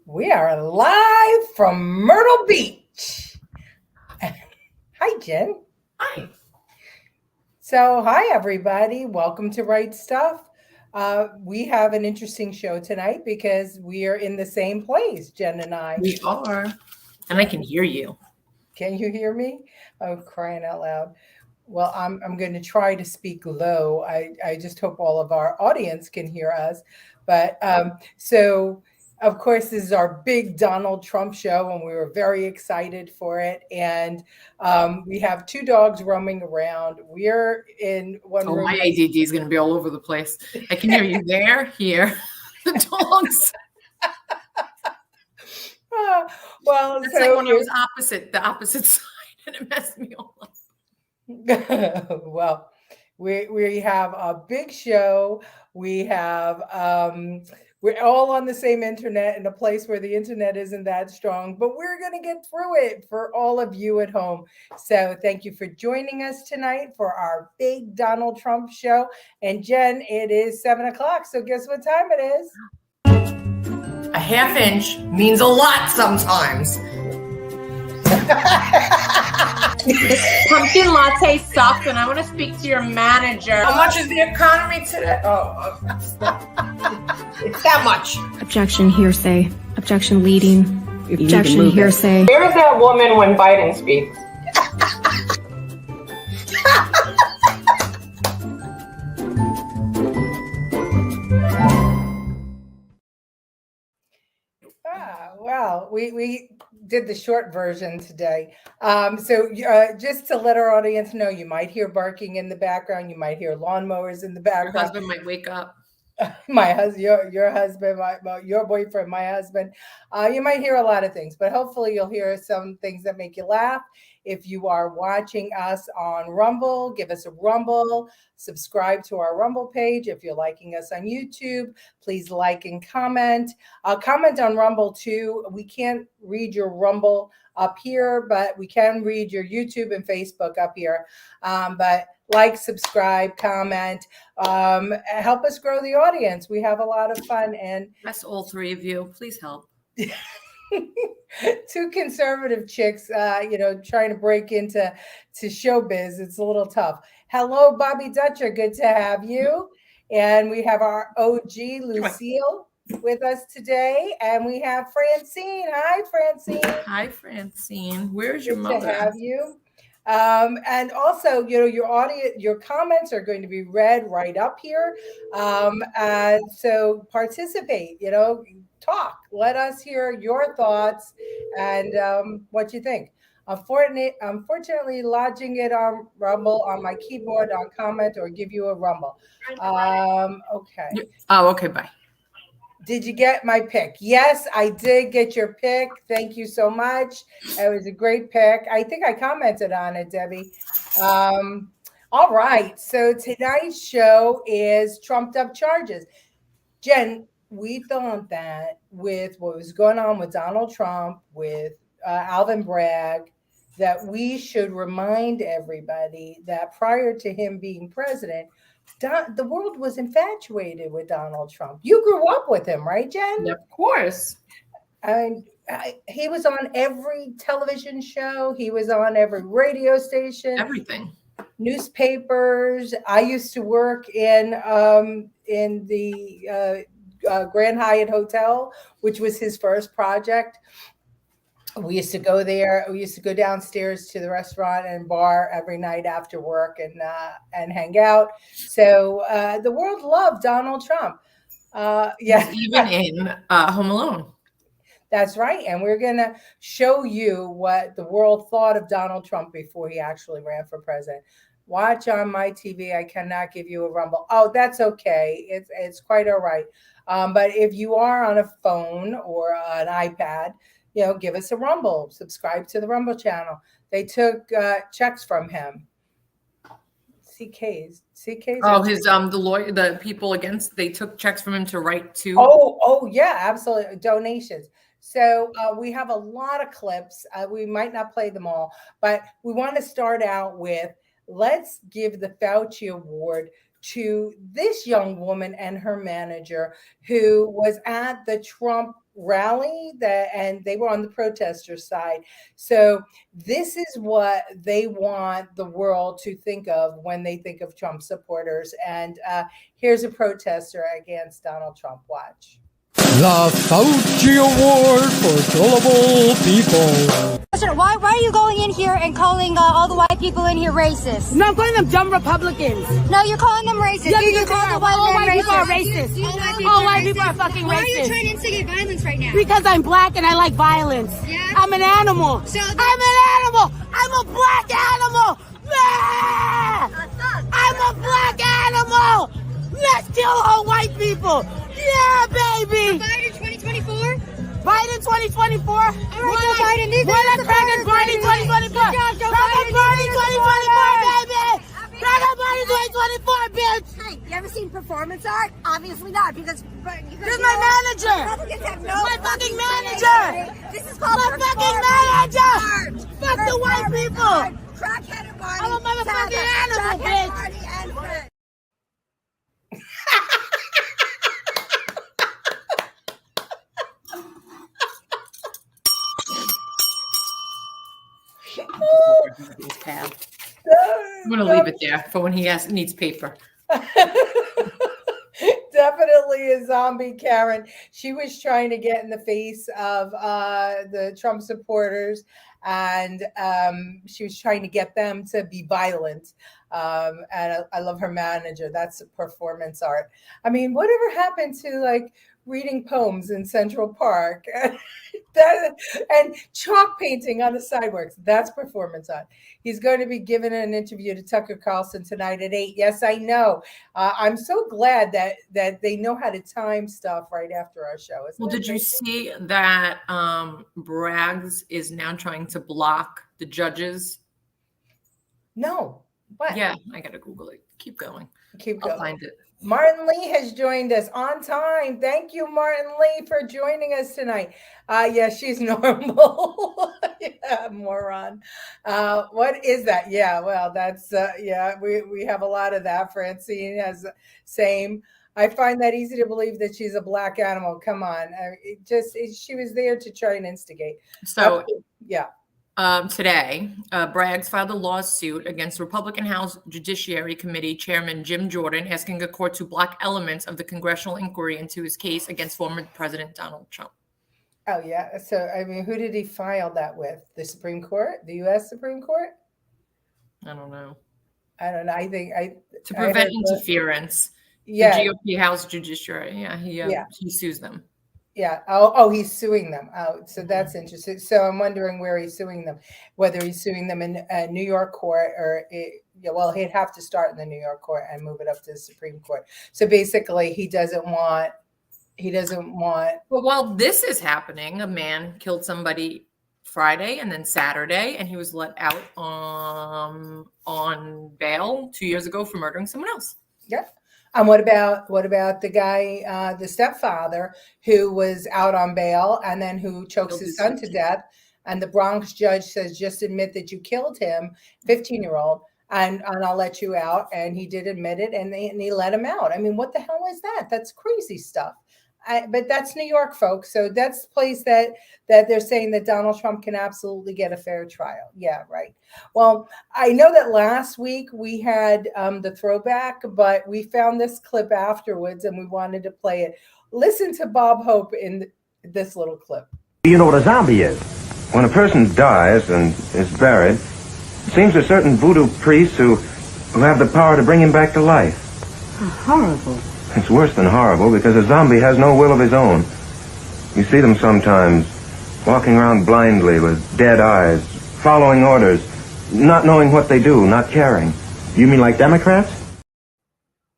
We are live from Myrtle Beach. Hi, Jen. Hi. So, hi, everybody. Welcome to Right Stuff. We have an interesting show tonight because we are in the same place, Jen and I. We are. And I can hear you. Can you hear me? Oh, crying out loud. Well, I'm going to try to speak low. I just hope all of our audience can hear us. But so, of course, this is our big Donald Trump show, and we were very excited for it. And we have two dogs roaming around. We're in one room. My ADD is going to be all over the place. I can hear you there, here. The dogs. Well, it's so like when I was the opposite side, and it messed me all up. Well, we have a big show. We have we're all on the same internet in a place where the internet isn't that strong, but we're going to get through it for all of you at home. So thank you for joining us tonight for our big Donald Trump show. And Jen, it is 7:00. So guess what time it is? A half inch means a lot sometimes. This pumpkin latte sucks, and I want to speak to your manager. How much is the economy today? It's that much. Objection, hearsay. Objection, leading. Objection, hearsay. Where is that woman when Biden speaks? Well, we did the short version today. So just to let our audience know, you might hear barking in the background. You might hear lawnmowers in the background. Your husband might wake up. My husband, your husband, your boyfriend, my husband. You might hear a lot of things, but hopefully you'll hear some things that make you laugh. If you are watching us on Rumble, give us a Rumble. Subscribe to our Rumble page. If you're liking us on YouTube, please like and comment. Comment on Rumble too. We can't read your Rumble up here, but we can read your YouTube and Facebook up here. But like, subscribe, comment, help us grow the audience. We have a lot of fun. And that's all three of you. Please help. Two conservative chicks, trying to break into showbiz. It's a little tough. Hello, Bobby Dutcher. Good to have you. And we have our OG, Lucille, with us today. And we have Francine. Hi, Francine. Hi, Francine. Where's your mother? Good to have you. And also, your comments are going to be read right up here. So participate, talk. Let us hear your thoughts and what you think. Unfortunately, lodging it on Rumble on my keyboard on comment or give you a Rumble. Okay. Oh, okay. Bye. Did you get my pick? Yes, I did get your pick. Thank you so much. It was a great pick. I think I commented on it, Debbie. All right. So tonight's show is trumped up charges. Jen, we thought that with what was going on with Donald Trump, with Alvin Bragg, that we should remind everybody that prior to him being president, the world was infatuated with Donald Trump. You grew up with him, right, Jen? Yeah, of course. He was on every television show. He was on every radio station. Everything. Newspapers. I used to work in the Grand Hyatt Hotel, which was his first project. We used to go there. We used to go downstairs to the restaurant and bar every night after work and hang out. So the world loved Donald Trump. Yeah, even in Home Alone. That's right. And we're going to show you what the world thought of Donald Trump before he actually ran for president. Watch on my TV. I cannot give you a Rumble. Oh, that's okay. It's quite all right. But if you are on a phone or an iPad, give us a Rumble. Subscribe to the Rumble channel. They took checks from him. CKs. Oh, his the lawyer, the people against, they took checks from him to write to. Oh yeah, absolutely. Donations. So we have a lot of clips. We might not play them all, but we want to start out with, let's give the Fauci Award to this young woman and her manager who was at the Trump rally and they were on the protester side. So this is what they want the world to think of when they think of Trump supporters. And here's a protester against Donald Trump. Watch. The Fauci Award for Gullible People. Why are you going in here and calling all the white people in here racist? No, I'm calling them dumb Republicans. No, you're calling them racist. Yeah, you call the all white people are racist. racist. All white people are fucking racist. Why are you trying to instigate violence right now? Because I'm black and I like violence. Yeah? I'm an animal. So I'm an animal. I'm a black animal. I'm a black animal. Let's kill all white people. Yeah, baby. Biden 2024? Biden 2024. All right, Joe Biden. These What are a Biden 2024. Biden 2024, baby. Biden 2024, bitch. Hey, you ever seen performance art? Obviously not, because This is my manager. Republicans have no My fucking manager. This is called My fucking manager. Fuck the white people. Crackhead party. I'm a motherfucking animal, bitch. I'm going to leave it there for when he needs paper. Definitely a zombie Karen. She was trying to get in the face of the Trump supporters, and she was trying to get them to be violent. And I love her manager. That's performance art. I mean, whatever happened to like reading poems in Central Park and chalk painting on the sidewalks? That's performance art. He's going to be giving an interview to Tucker Carlson tonight at 8. Yes, I know. I'm so glad that they know how to time stuff right after our show. Well, did you see that Braggs is now trying to block the judges? No. What? Yeah, I got to Google it. Keep going. Keep I'll going. find it. Martin Lee has joined us on time. Thank you, Martin Lee, for joining us tonight. Yeah, she's normal. Yeah, moron. What is that? Yeah, well, that's we have a lot of that. Francine has same. I find that easy to believe that she's a black animal. Come on, she was there to try and instigate. So yeah. Today, Braggs filed a lawsuit against Republican House Judiciary Committee Chairman Jim Jordan, asking a court to block elements of the congressional inquiry into his case against former President Donald Trump. Oh, yeah. So, I mean, who did he file that with? The Supreme Court? The U.S. Supreme Court? I don't know. I don't know. I think to prevent interference. Yeah. The GOP House Judiciary. Yeah, he sues them. Yeah. Oh, he's suing them. Oh, so that's interesting. So I'm wondering where he's suing them, whether he's suing them in New York court or, well, he'd have to start in the New York court and move it up to the Supreme Court. So basically, he doesn't want. Well, while this is happening, a man killed somebody Friday and then Saturday, and he was let out on bail 2 years ago for murdering someone else. Yeah. And what about the guy, the stepfather, who was out on bail and then who chokes his son to death? And the Bronx judge says, just admit that you killed him, 15-year-old, and I'll let you out. And he did admit it, and he let him out. I mean, what the hell is that? That's crazy stuff. But that's New York, folks. So that's the place that they're saying that Donald Trump can absolutely get a fair trial. Yeah, right. Well, I know that last week we had the throwback, but we found this clip afterwards and we wanted to play it. Listen to Bob Hope in this little clip. You know what a zombie is? When a person dies and is buried, it seems there are certain voodoo priests who have the power to bring him back to life. Horrible. It's worse than horrible because a zombie has no will of his own. You see them sometimes walking around blindly with dead eyes, following orders, not knowing what they do, not caring. You mean like Democrats?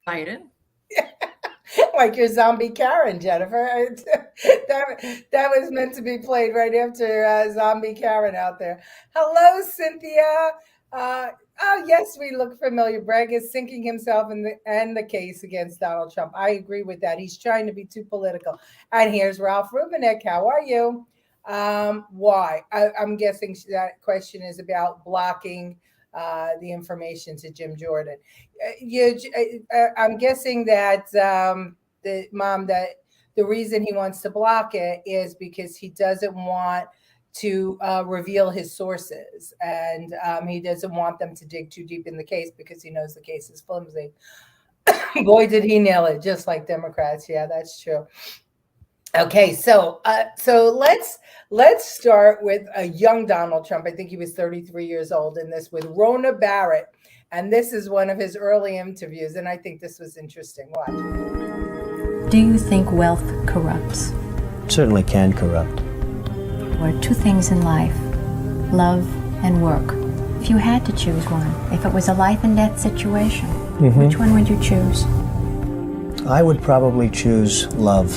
Biden? Like your zombie Karen, Jennifer. That was meant to be played right after zombie Karen out there. Hello, Cynthia. Oh, yes, we look familiar. Bragg is sinking himself in the case against Donald Trump. I agree with that. He's trying to be too political. And here's Ralph Rubinek. How are you? Why? I'm guessing that question is about blocking the information to Jim Jordan. I'm guessing that the reason he wants to block it is because he doesn't want to reveal his sources, and he doesn't want them to dig too deep in the case because he knows the case is flimsy. Boy, did he nail it, just like Democrats. Yeah, that's true. Okay, so let's start with a young Donald Trump. I think he was 33 years old in this, with Rona Barrett, and this is one of his early interviews, and I think this was interesting. Watch. Do you think wealth corrupts? It certainly can corrupt. There are two things in life, love and work. If you had to choose one, if it was a life and death situation, which one would you choose? I would probably choose love.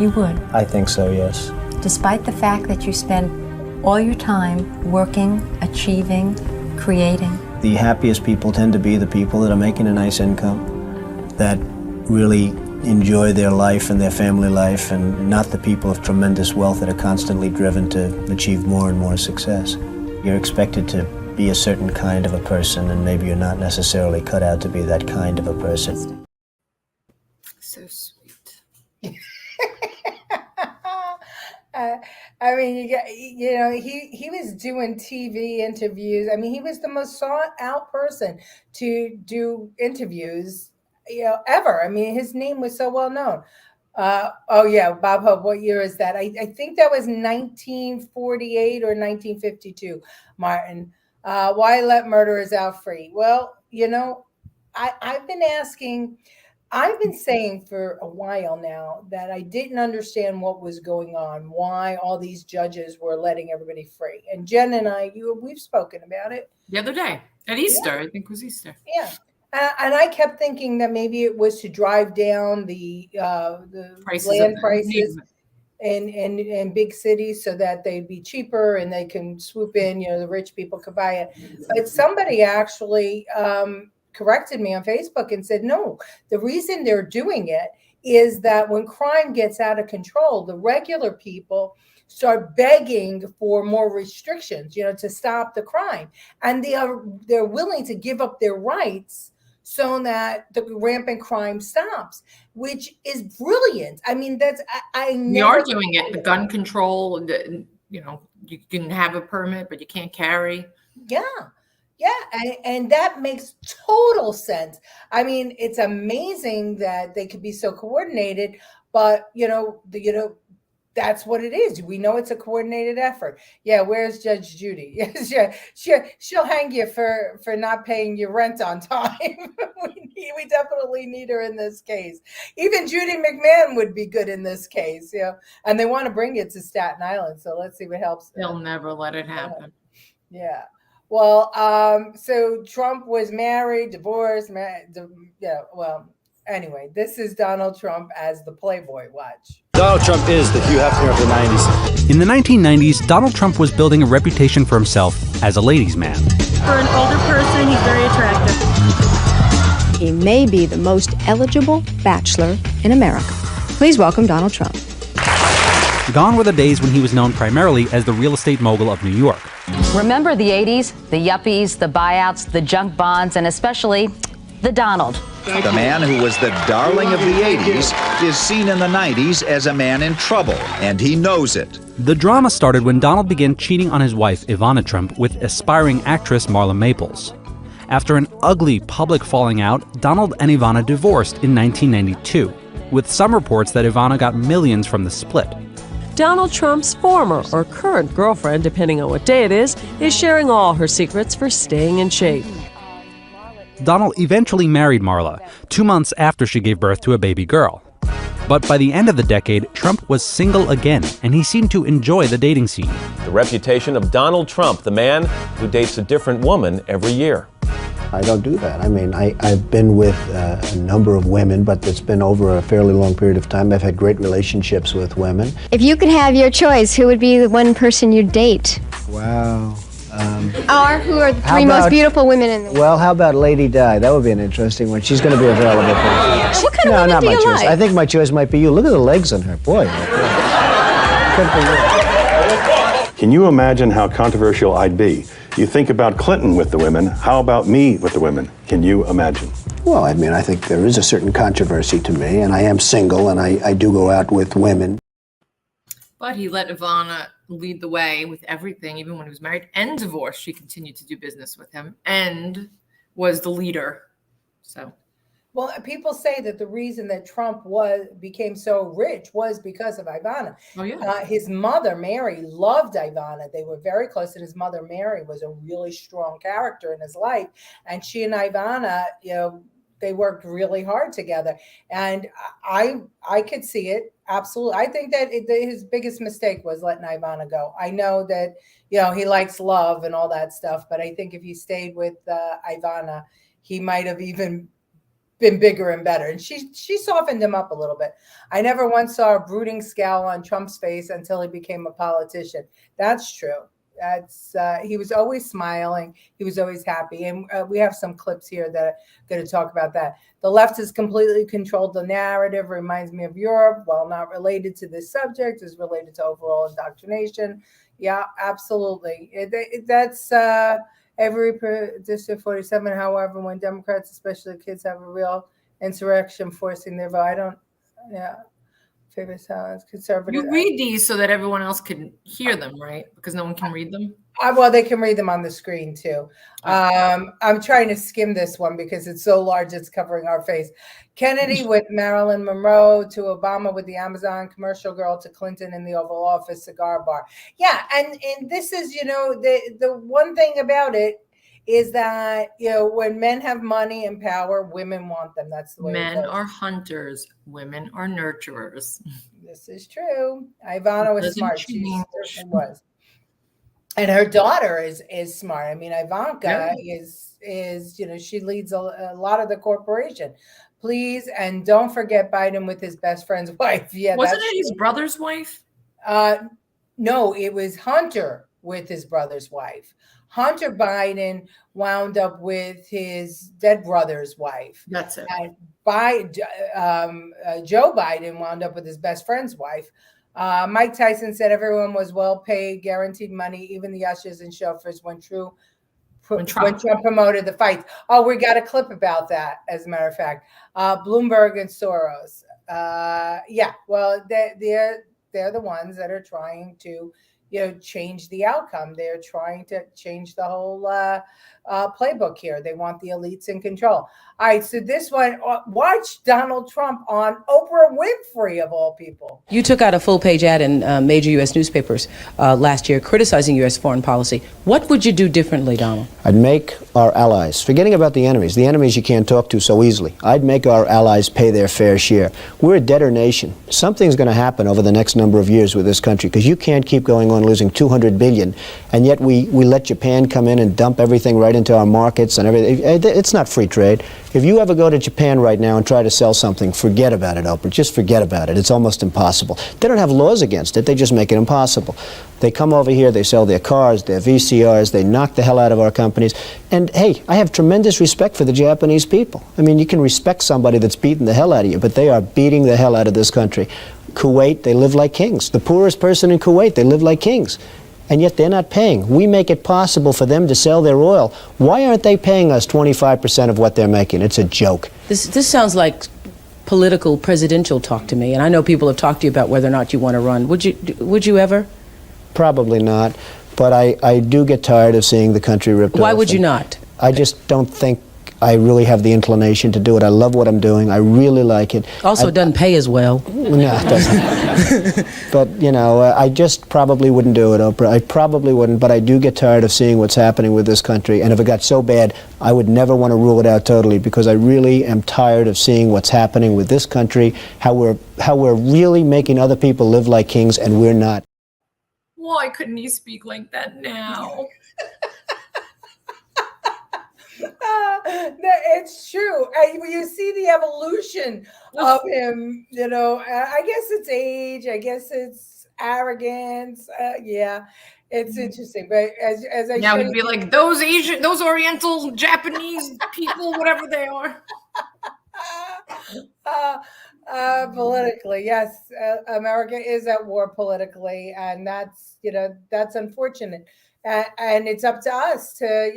You would? I think so, yes. Despite the fact that you spend all your time working, achieving, creating. The happiest people tend to be the people that are making a nice income, that really enjoy their life and their family life, and not the people of tremendous wealth that are constantly driven to achieve more and more success. You're expected to be a certain kind of a person, and maybe you're not necessarily cut out to be that kind of a person. So sweet. I mean, he was doing TV interviews. I mean, he was the most sought out person to do interviews, ever. I mean, his name was so well known. Oh yeah, Bob Hope. What year is that? I think that was 1948 or 1952. Martin, why let murderers out free? Well, I've been saying for a while now that I didn't understand what was going on, why all these judges were letting everybody free. And Jen and I, we've spoken about it The other day at Easter, I think it was Easter. Yeah. And I kept thinking that maybe it was to drive down the land prices in big cities so that they'd be cheaper and they can swoop in, the rich people could buy it. But somebody actually corrected me on Facebook and said, no, the reason they're doing it is that when crime gets out of control, the regular people start begging for more restrictions, to stop the crime. And they're willing to give up their rights so that the rampant crime stops, which is brilliant. I mean, We are doing it. The gun control, you can have a permit, but you can't carry. Yeah. And that makes total sense. I mean, it's amazing that they could be so coordinated, but that's what it is. We know it's a coordinated effort. Yeah, where's Judge Judy? She'll hang you for not paying your rent on time. we definitely need her in this case. Even Judy McMahon would be good in this case. And they want to bring it to Staten Island. So let's see what helps. They'll never let it happen. Yeah. Well, so Trump was married, divorced. Anyway, this is Donald Trump as the Playboy. Watch. Donald Trump is the Hugh Hefner of the 90s. In the 1990s, Donald Trump was building a reputation for himself as a ladies' man. For an older person, he's very attractive. He may be the most eligible bachelor in America. Please welcome Donald Trump. Gone were the days when he was known primarily as the real estate mogul of New York. Remember the 80s? The yuppies, the buyouts, the junk bonds, and especially the Donald. The man who was the darling of the 80s is seen in the 90s as a man in trouble, and he knows it. The drama started when Donald began cheating on his wife, Ivana Trump, with aspiring actress Marla Maples. After an ugly public falling out, Donald and Ivana divorced in 1992, with some reports that Ivana got millions from the split. Donald Trump's former or current girlfriend, depending on what day it is sharing all her secrets for staying in shape. Donald eventually married Marla, 2 months after she gave birth to a baby girl. But by the end of the decade, Trump was single again, and he seemed to enjoy the dating scene. The reputation of Donald Trump, the man who dates a different woman every year. I don't do that. I mean, I've been with a number of women, but it's been over a fairly long period of time. I've had great relationships with women. If you could have your choice, who would be the one person you'd date? Wow. Or who are the three most beautiful women in the world? Well, how about Lady Di? That would be an interesting one. She's going to be available for me. What kind of women do you choice. like? I think my choice might be you. Look at the legs on her. Boy. Can you imagine how controversial I'd be? You think about Clinton with the women. How about me with the women? Can you imagine? Well, I mean, I think there is a certain controversy to me, and I am single, and I do go out with women. But he let Ivana lead the way with everything, even when he was married and divorced. She continued to do business with him and was the leader. So, well, people say that the reason that Trump became so rich was because of Ivana. Oh, yeah. His mother, Mary, loved Ivana. They were very close, and his mother, Mary, was a really strong character in his life. And she and Ivana, they worked really hard together. And I could see it. Absolutely. I think that his biggest mistake was letting Ivana go. I know that, he likes love and all that stuff, but I think if he stayed with Ivana, he might have even been bigger and better. And she softened him up a little bit. I never once saw a brooding scowl on Trump's face until he became a politician. That's true. He was always smiling. He was always happy. And we have some clips here that are going to talk about that. The left has completely controlled the narrative. Reminds me of Europe. While not related to this subject, is related to overall indoctrination. Yeah, absolutely. That's every District 47. However, when Democrats, especially kids, have a real insurrection forcing their vote, favorite sounds conservative. You read these so that everyone else can hear them, right? Because no one can read them. Well, they can read them on the screen too. I'm trying to skim this one because it's so large it's covering our face. Kennedy with Marilyn Monroe, to Obama with the Amazon commercial girl, to Clinton in the Oval Office cigar bar. Yeah, and this is, the one thing about it is that, when men have money and power, women want them. That's the way men are hunters, women are nurturers. This is true. Ivana was smart. She certainly was. And her daughter is smart. I mean, Ivanka is she leads a lot of the corporation. Please, and don't forget Biden with his best friend's wife. Yeah, wasn't it his brother's wife? No, it was Hunter with his brother's wife. Hunter Biden wound up with his dead brother's wife. That's it. And Joe Biden wound up with his best friend's wife. Mike Tyson said everyone was well paid, guaranteed money, even the ushers and chauffeurs when Trump promoted the fights. Oh, we got a clip about that, as a matter of fact. Bloomberg and Soros. Well, they're the ones that are trying to change the outcome. They're trying to change the whole playbook here. They want the elites in control. All right, so this one, watch Donald Trump on Oprah Winfrey, of all people. You took out a full-page ad in major U.S. newspapers last year criticizing U.S. foreign policy. What would you do differently, Donald? I'd make our allies, forgetting about the enemies you can't talk to so easily, I'd make our allies pay their fair share. We're a debtor nation. Something's going to happen over the next number of years with this country, because you can't keep going on losing $200 billion, and yet we let Japan come in and dump everything right into our markets and everything. It's not free trade. If you ever go to Japan right now and try to sell something, forget about it, Oprah. Just forget about it. It's almost impossible. They don't have laws against it. They just make it impossible. They come over here, they sell their cars, their VCRs, they knock the hell out of our companies. And hey, I have tremendous respect for the Japanese people. I mean, you can respect somebody that's beating the hell out of you, but they are beating the hell out of this country. Kuwait, they live like kings. The poorest person in Kuwait, they live like kings. And yet they're not paying. We make it possible for them to sell their oil. Why aren't they paying us 25% of what they're making? It's a joke. This sounds like political presidential talk to me, and I know people have talked to you about whether or not you want to run. Would you ever? Probably not, but I do get tired of seeing the country ripped off. Why would you not? I just don't think I really have the inclination to do it. I love what I'm doing. I really like it. Also, it doesn't pay as well. No, it doesn't. But, I just probably wouldn't do it, Oprah. I probably wouldn't, but I do get tired of seeing what's happening with this country. And if it got so bad, I would never want to rule it out totally, because I really am tired of seeing what's happening with this country, how we're really making other people live like kings, and we're not. Why couldn't he speak like that now? It's true. You see the evolution of him. I guess it's age. I guess it's arrogance. It's interesting. But as I now we'd be like those Asian, those Oriental, Japanese people, whatever they are. Politically, yes, America is at war politically, and that's unfortunate. And it's up to us to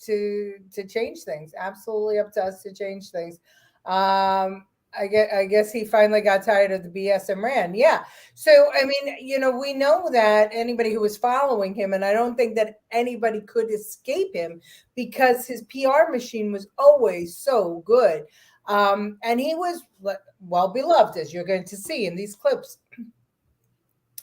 to change things. Absolutely up to us to change things. I guess he finally got tired of the BS and ran. Yeah. So I mean, we know that anybody who was following him, and I don't think that anybody could escape him because his PR machine was always so good. And he was well beloved, as you're going to see in these clips.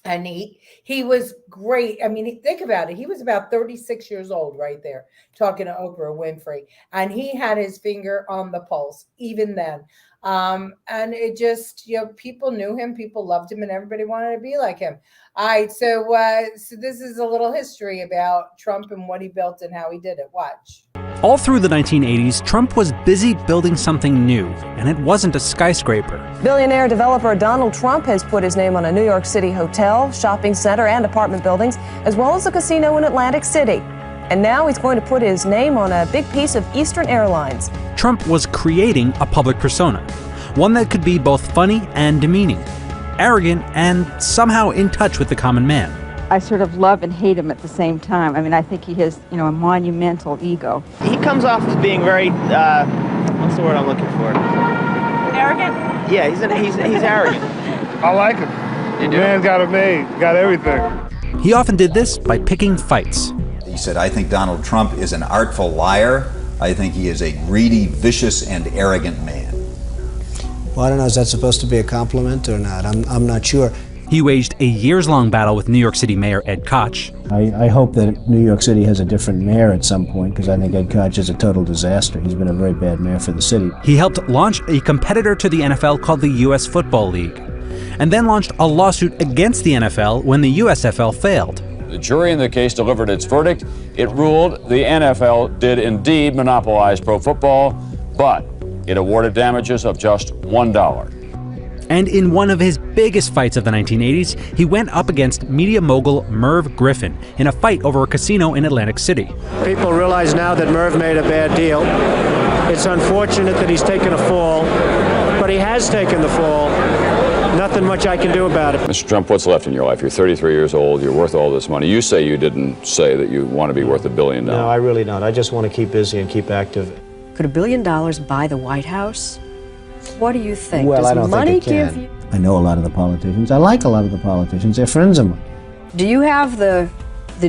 And he was great. I mean, think about it. He was about 36 years old right there talking to Oprah Winfrey. And he had his finger on the pulse even then. And it just, people knew him, people loved him, and everybody wanted to be like him. All right. So this is a little history about Trump and what he built and how he did it. Watch. All through the 1980s, Trump was busy building something new, and it wasn't a skyscraper. Billionaire developer Donald Trump has put his name on a New York City hotel, shopping center, and apartment buildings, as well as a casino in Atlantic City. And now he's going to put his name on a big piece of Eastern Airlines. Trump was creating a public persona, one that could be both funny and demeaning, arrogant and somehow in touch with the common man. I sort of love and hate him at the same time. I mean, I think he has, a monumental ego. He comes off as being very, what's the word I'm looking for? Arrogant? Yeah, he's arrogant. I like him. You do? Man's got it made, got everything. He often did this by picking fights. He said, I think Donald Trump is an artful liar. I think he is a greedy, vicious, and arrogant man. Well, I don't know, is that supposed to be a compliment or not? I'm not sure. He waged a years-long battle with New York City Mayor Ed Koch. I hope that New York City has a different mayor at some point, because I think Ed Koch is a total disaster. He's been a very bad mayor for the city. He helped launch a competitor to the NFL called the U.S. Football League, and then launched a lawsuit against the NFL when the USFL failed. The jury in the case delivered its verdict. It ruled the NFL did indeed monopolize pro football, but it awarded damages of just $1. And in one of his biggest fights of the 1980s, he went up against media mogul Merv Griffin in a fight over a casino in Atlantic City. People realize now that Merv made a bad deal. It's unfortunate that he's taken a fall, but he has taken the fall. Nothing much I can do about it. Mr. Trump, what's left in your life? You're 33 years old. You're worth all this money. You say you didn't say that you want to be worth $1 billion. No, I really don't. I just want to keep busy and keep active. Could $1 billion buy the White House? What do you think? Well, Does I don't money think it can. give you... I know a lot of the politicians. I like a lot of the politicians. They're friends of mine. Do you have the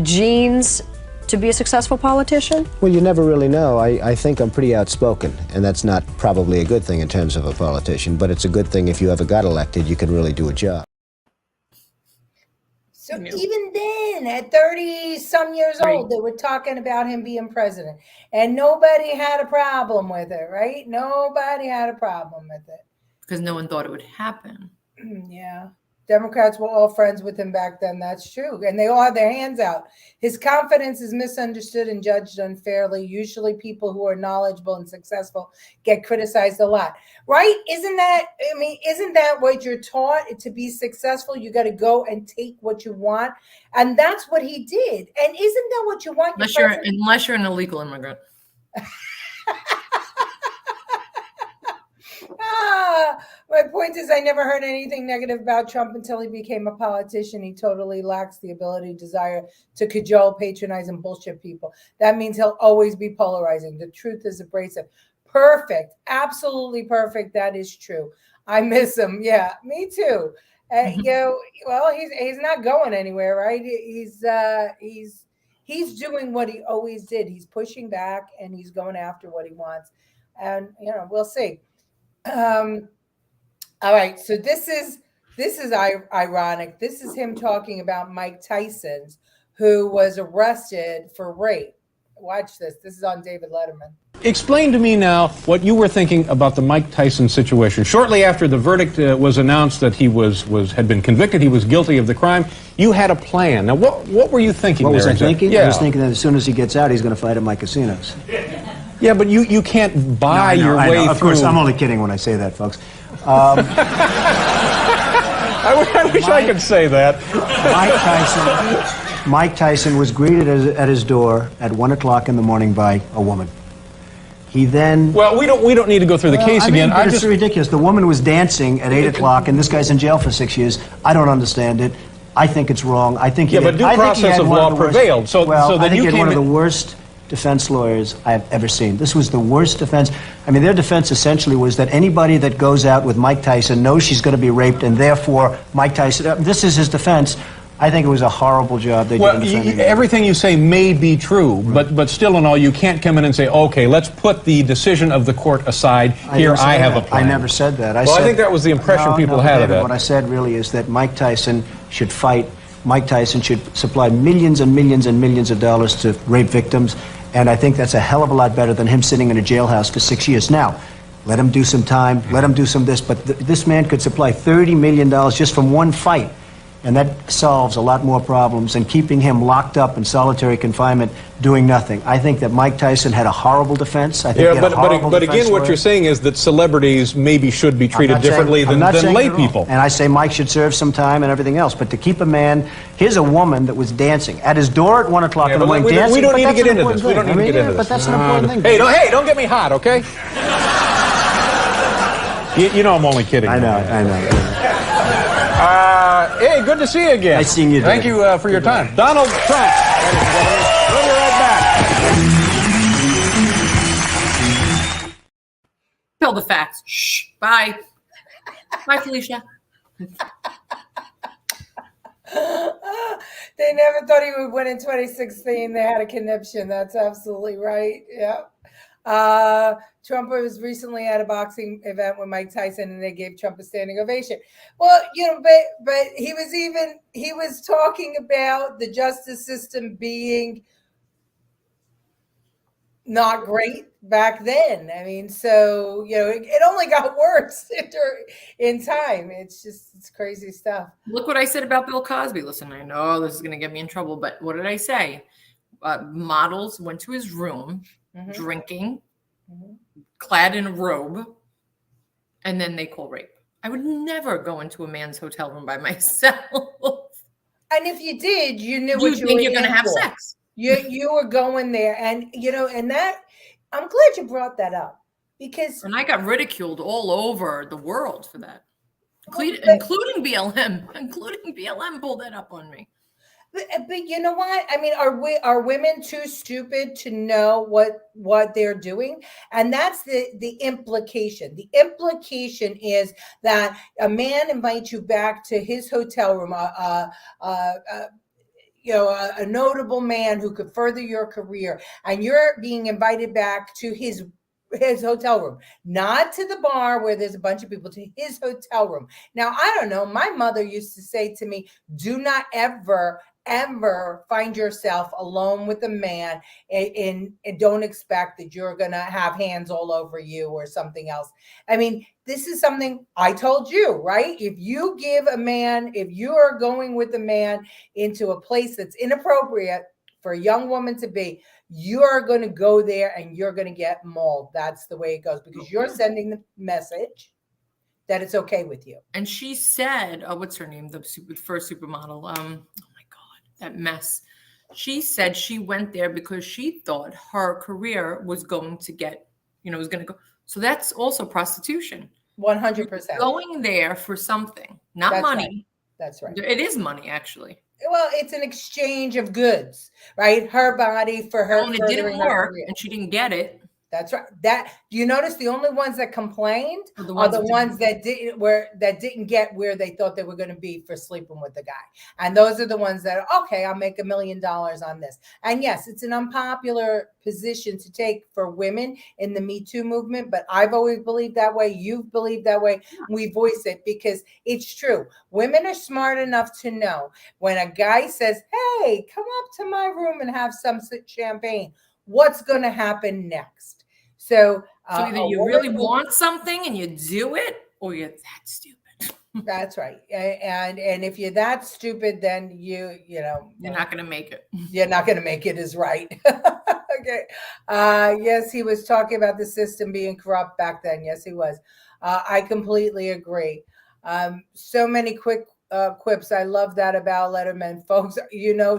genes to be a successful politician? Well, you never really know. I think I'm pretty outspoken, and that's not probably a good thing in terms of a politician, but it's a good thing if you ever got elected, you can really do a job. So even then, at 30-some years old, they were talking about him being president, and nobody had a problem with it, right? Nobody had a problem with it. Because no one thought it would happen. Yeah. Democrats were all friends with him back then. That's true. And they all had their hands out. His confidence is misunderstood and judged unfairly. Usually people who are knowledgeable and successful get criticized a lot. Right? Isn't that what you're taught? To be successful, you got to go and take what you want. And that's what he did. And isn't that what you want? Unless you're an illegal immigrant. My point is, I never heard anything negative about Trump until he became a politician. He totally lacks the ability, desire to cajole, patronize, and bullshit people. That means he'll always be polarizing. The truth is abrasive. Perfect. Absolutely perfect. That is true. I miss him. Yeah, me too. Well, he's not going anywhere, right? He's doing what he always did. He's pushing back and he's going after what he wants. And we'll see. All right, so this is ironic. This is him talking about Mike Tyson, who was arrested for rape. Watch this. This is on David Letterman. Explain to me now what you were thinking about the Mike Tyson situation. Shortly after the verdict was announced that he had been convicted, he was guilty of the crime, you had a plan. Now, what were you thinking? What was I thinking? Yeah. I was thinking that as soon as he gets out, he's going to fight at my casinos. Yeah, but you can't buy your way through. Of course, I'm only kidding when I say that, folks. I wish I could say that. Mike Tyson was greeted at his door at 1 o'clock in the morning by a woman. He then... Well, we don't need to go through the case again. But it's ridiculous. The woman was dancing at 8 o'clock, and this guy's in jail for 6 years. I don't understand it. I think it's wrong. I think but due process of law prevailed. So then I think you he had came one of in... the worst defense lawyers I have ever seen. This was the worst defense. I mean, their defense essentially was that anybody that goes out with Mike Tyson knows she's going to be raped, and therefore Mike Tyson... This is his defense. I think it was a horrible job they did in defending him. Everything you say may be true, but still in all, you can't come in and say, okay, let's put the decision of the court aside. Here, I have a plan. I never said that. I think that was the impression people had of that. What I said really is that Mike Tyson should fight. Mike Tyson should supply millions and millions and millions of dollars to rape victims, and I think that's a hell of a lot better than him sitting in a jailhouse for 6 years. Now, let him do some time, let him do some this, but this man could supply $30 million just from one fight. And that solves a lot more problems than keeping him locked up in solitary confinement doing nothing. I think that Mike Tyson had a horrible defense. I think he had a horrible but again, what you're saying is that celebrities maybe should be treated differently than lay people. And I say Mike should serve some time and everything else. But to keep a man, here's a woman that was dancing at his door at 1 o'clock in the morning dancing. We don't need to get into this. We don't need to get into this. But that's an important thing. Hey, don't get me hot, okay? You know I'm only kidding. I know. Hey, good to see you again. Nice seeing you. Thank you for your time. Donald Trump. We'll be right back. Tell the facts. Shh. Bye. Bye, Felicia. They never thought he would win in 2016. They had a conniption. That's absolutely right. Yeah. Trump was recently at a boxing event with Mike Tyson, and they gave Trump a standing ovation. Well, but he was talking about the justice system being not great back then. I mean, so it only got worse in time. It's crazy stuff. Look what I said about Bill Cosby. Listen, I know this is going to get me in trouble, but what did I say? Models went to his room, drinking, clad in a robe, and then they call rape. I would never go into a man's hotel room by myself. And if you did, you knew what you think you're going to have for. sex. You were going there, and and that I'm glad you brought that up because I got ridiculed all over the world for that, including BLM. Including BLM pulled that up on me. But you know what? I mean, are women too stupid to know what they're doing? And that's the implication. The implication is that a man invites you back to his hotel room, a notable man who could further your career, and you're being invited back to his hotel room, not to the bar where there's a bunch of people, to his hotel room. Now, I don't know. My mother used to say to me, do not ever find yourself alone with a man and don't expect that you're going to have hands all over you or something else. I mean, this is something I told you, right? If you are going with a man into a place that's inappropriate for a young woman to be, you're going to go there and you're going to get mauled. That's the way it goes, because you're sending the message that it's okay with you. And she said, what's her name? The first supermodel. That mess. She said she went there because she thought her career was going to get, was going to go. So that's also prostitution. 100%. Going there for something, not money. Right. That's right. It is money, actually. Well, it's an exchange of goods, right? Her body for her. And it didn't work, and she didn't get it. That's right. Do you notice the only ones that complained are the ones that didn't get where they thought they were going to be for sleeping with the guy, and those are the ones that okay, I'll make $1 million on this. And yes, it's an unpopular position to take for women in the Me Too movement, but I've always believed that way. You've believed that way. We voice it because it's true. Women are smart enough to know when a guy says, "Hey, come up to my room and have some champagne," what's going to happen next. So either you really want something and you do it, or you're that stupid. That's right. And if you're that stupid, then you're not going to make it. You're not going to make it is right. Okay. Yes, he was talking about the system being corrupt back then. Yes, he was. I completely agree. So many quick quips. I love that about Letterman. Folks,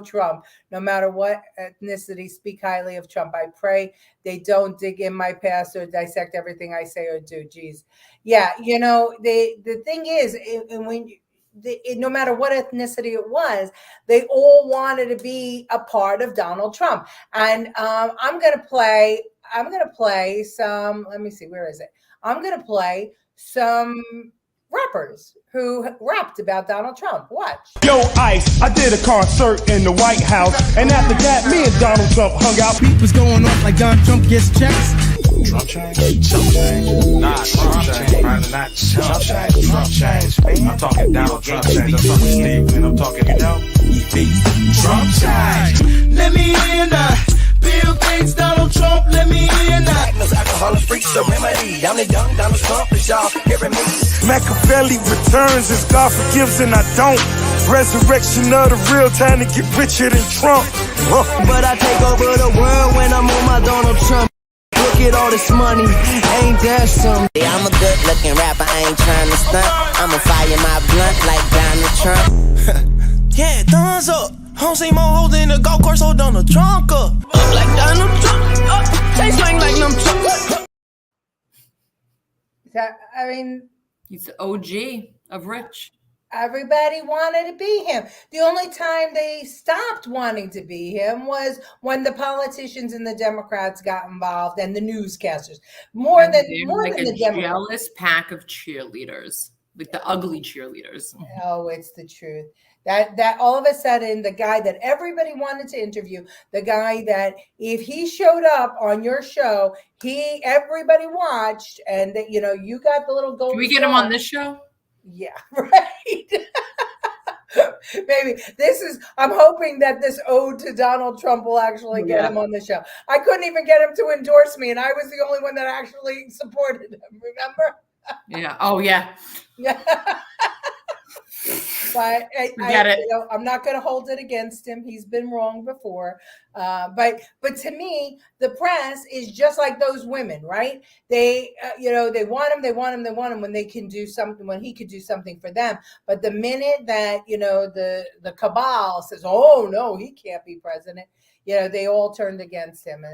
Trump, no matter what ethnicity, speak highly of Trump. I pray they don't dig in my past or dissect everything I say or do. Geez. Yeah, the thing is, no matter what ethnicity it was, they all wanted to be a part of Donald Trump. And I'm going to play some, let me see, where is it? I'm going to play some rappers who rapped about Donald Trump. Watch. Yo, Ice, I did a concert in the White House, and after that, me and Donald Trump hung out. Beat was going off like Donald Trump gets checks. Trump change, Trump change, nah, Trump change, rather not Trump change, Trump change. I'm talking Donald Trump change, I'm talking Steve, and I'm talking, Trump change. Let me in, Bill Gates, Donald Trump, let me in. Alcoholic freaks, the remedy. I'm the young Donald Trump, is y'all hearing me? Machiavelli returns as God forgives and I don't. Resurrection of the real, time to get richer than Trump. But I take over the world when I'm on my Donald Trump. Look at all this money, ain't that some? Yeah, I'm a good looking rapper, I ain't trying to stunt. I'ma fire my blunt like Donald Trump. Yeah, thumbs up. Home see more hoes in the golf course, hold on the trunk up. Like Donald Trump, they slang like them Trump. I mean, he's the OG of Rich. Everybody wanted to be him. The only time they stopped wanting to be him was when the politicians and the Democrats got involved and the newscasters. More than the Democrats. Jealous pack of cheerleaders, like the ugly cheerleaders. Oh, it's the truth. That all of a sudden, the guy that everybody wanted to interview, the guy that if he showed up on your show, everybody watched, and that you got the little gold. Can we get him on this show? Yeah, right. Maybe I'm hoping that this ode to Donald Trump will actually get him on the show. I couldn't even get him to endorse me, and I was the only one that actually supported him. Remember? Yeah. Oh, yeah. Yeah. But I'm not going to hold it against him. He's been wrong before. But to me, the press is just like those women, right? They want him when they can do something, when he could do something for them. But the minute that, the cabal says, oh, no, he can't be president, they all turned against him.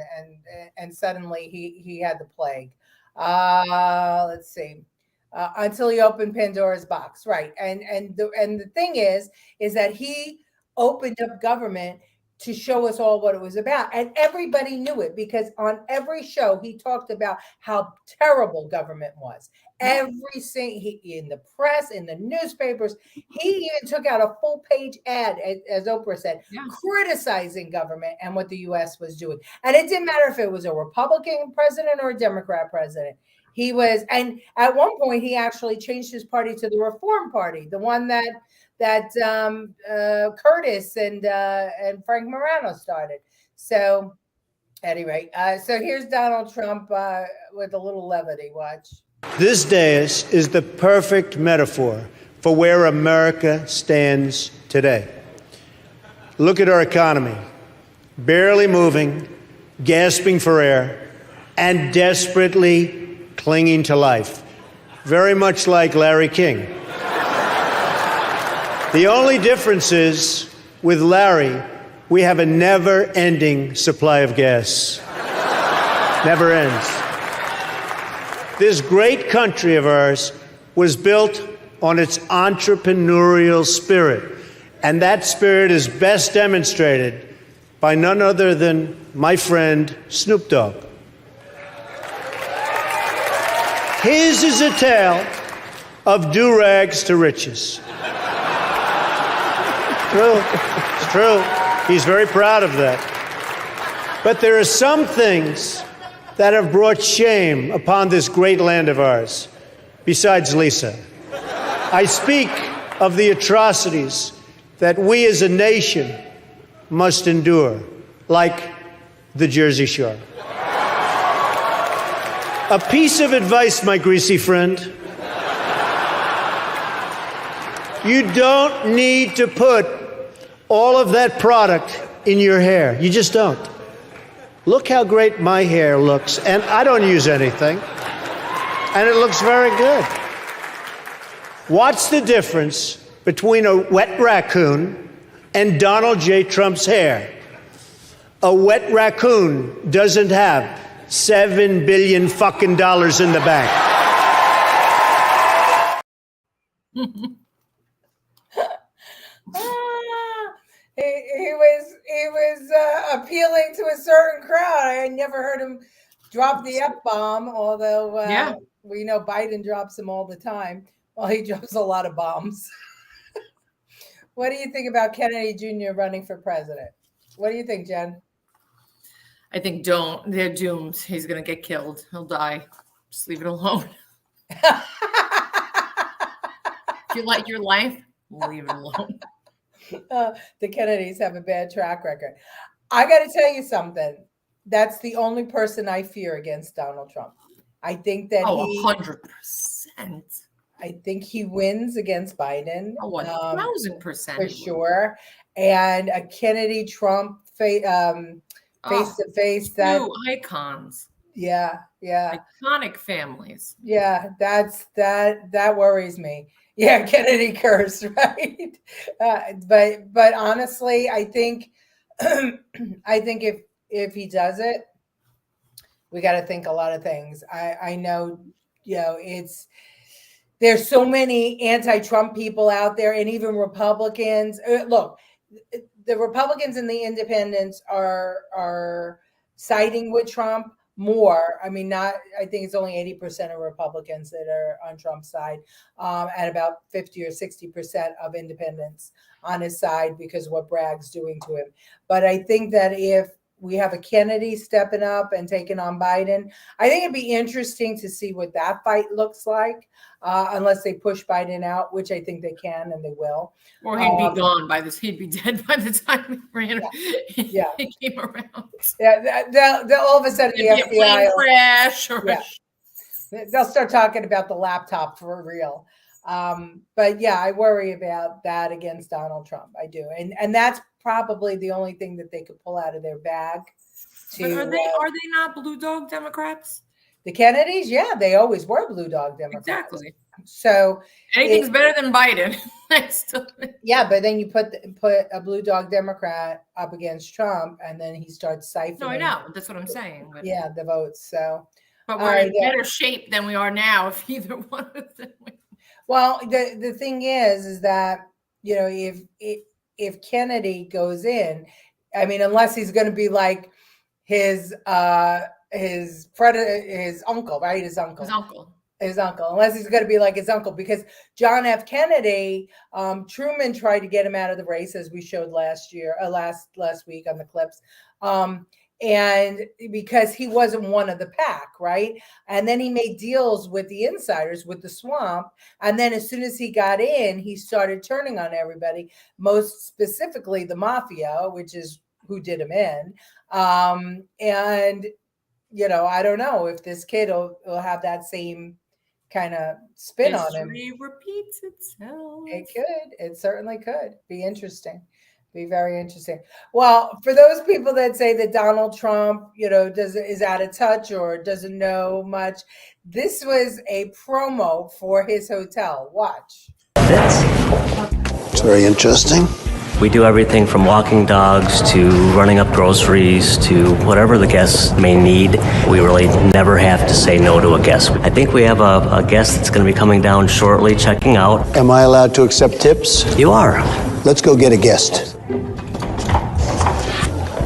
And suddenly he had the plague. Let's see. Until he opened Pandora's box, right? And the thing is that he opened up government to show us all what it was about, and everybody knew it because on every show he talked about how terrible government was. In the press, in the newspapers, he even took out a full-page ad, as Oprah said, criticizing government and what the U.S. was doing. And it didn't matter if it was a Republican president or a Democrat president. He was, and at one point he actually changed his party to the Reform Party, the one that Curtis and Frank Morano started. So, anyway, so here's Donald Trump with a little levity. Watch. This dais is the perfect metaphor for where America stands today. Look at our economy, barely moving, gasping for air, and desperately clinging to life, very much like Larry King. The only difference is, with Larry, we have a never-ending supply of gas. Never ends. This great country of ours was built on its entrepreneurial spirit, and that spirit is best demonstrated by none other than my friend Snoop Dogg. His is a tale of do-rags to riches. True. It's true. He's very proud of that. But there are some things that have brought shame upon this great land of ours, besides Lisa. I speak of the atrocities that we as a nation must endure, like the Jersey Shore. A piece of advice, my greasy friend. You don't need to put all of that product in your hair. You just don't. Look how great my hair looks, and I don't use anything, and it looks very good. What's the difference between a wet raccoon and Donald J. Trump's hair. A wet raccoon doesn't have $7 billion fucking dollars in the bank. He was appealing to a certain crowd. I never heard him drop the F-bomb, although we know Biden drops them all the time. Well, he drops a lot of bombs. What do you think about Kennedy Jr. running for president? What do you think, Jen? I think don't. They're doomed. He's going to get killed. He'll die. Just leave it alone. If you like your life, leave it alone. The Kennedys have a bad track record. I got to tell you something. That's the only person I fear against Donald Trump. I think that 100%. I think he wins against Biden. 1,000%. For sure. And a Kennedy-Trump face-to-face. Two icons. Yeah. Iconic families. Yeah, that worries me. Yeah, Kennedy curse, right? But honestly, I think if he does it, we got to think a lot of things. I know, there's so many anti-Trump people out there, and even Republicans. Look, the Republicans and the independents are siding with Trump more. I mean, I think it's only 80% of Republicans that are on Trump's side, and about 50 or 60% of independents on his side because of what Bragg's doing to him. But I think that if we have a Kennedy stepping up and taking on Biden, I think it'd be interesting to see what that fight looks like, unless they push Biden out, which I think they can and they will. Or he'd be gone by this. He'd be dead by the time he came around. Yeah, they'll all of a sudden the FBI crash. They'll start talking about the laptop for real. But yeah, I worry about that against Donald Trump. I do, and that's probably the only thing that they could pull out of their bag. But are they not blue dog Democrats? The Kennedys, yeah, they always were blue dog Democrats. Exactly. So anything's better than Biden. Yeah, but then you put a blue dog Democrat up against Trump, and then he starts siphoning. No, I know. That's what I'm saying. But, yeah, the votes. So, but we're in better shape than we are now if either one of them. Well, the thing is that if Kennedy goes in, I mean, unless he's going to be like his uncle, right? His uncle. Unless he's going to be like his uncle, because John F. Kennedy, Truman tried to get him out of the race, as we showed last week on the clips. And because he wasn't one of the pack, right? And then he made deals with the insiders, with the swamp. And then as soon as he got in, he started turning on everybody, most specifically the mafia, which is who did him in. And, I don't know if this kid will have that same kind of spin on him. History repeats itself. It could. It certainly could. Be interesting. Be very interesting. Well, for those people that say that Donald Trump, is out of touch or doesn't know much, this was a promo for his hotel. Watch. It's very interesting. We do everything from walking dogs to running up groceries to whatever the guests may need. We really never have to say no to a guest. I think we have a guest that's going to be coming down shortly, checking out. Am I allowed to accept tips? You are. Let's go get a guest.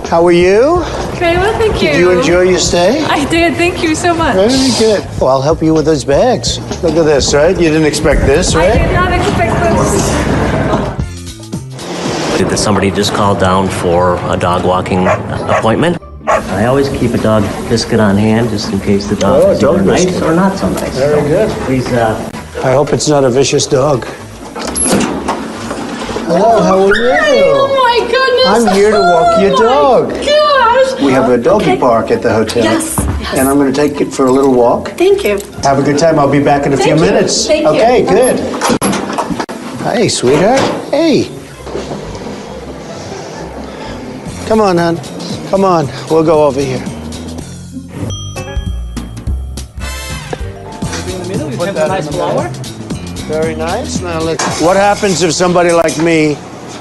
How are you? Very well, thank you. Did you enjoy your stay? I did, thank you so much. Very good. Well, I'll help you with those bags. Look at this, right? You didn't expect this, right? I did not expect this. Did somebody just call down for a dog walking appointment? I always keep a dog biscuit on hand just in case the dog is either nice or not so nice. Very good. Please, I hope it's not a vicious dog. Hello, how are you? Oh my goodness. I'm here to walk your dog. Gosh. We have a doggy park at the hotel. Yes. And I'm going to take it for a little walk. Thank you. Have a good time. I'll be back in a few minutes. Thank you. Okay, good. Hey, sweetheart. Hey. Come on, hon. Come on. We'll go over here. In the middle, you have a nice flower. Very nice. Now what happens if somebody like me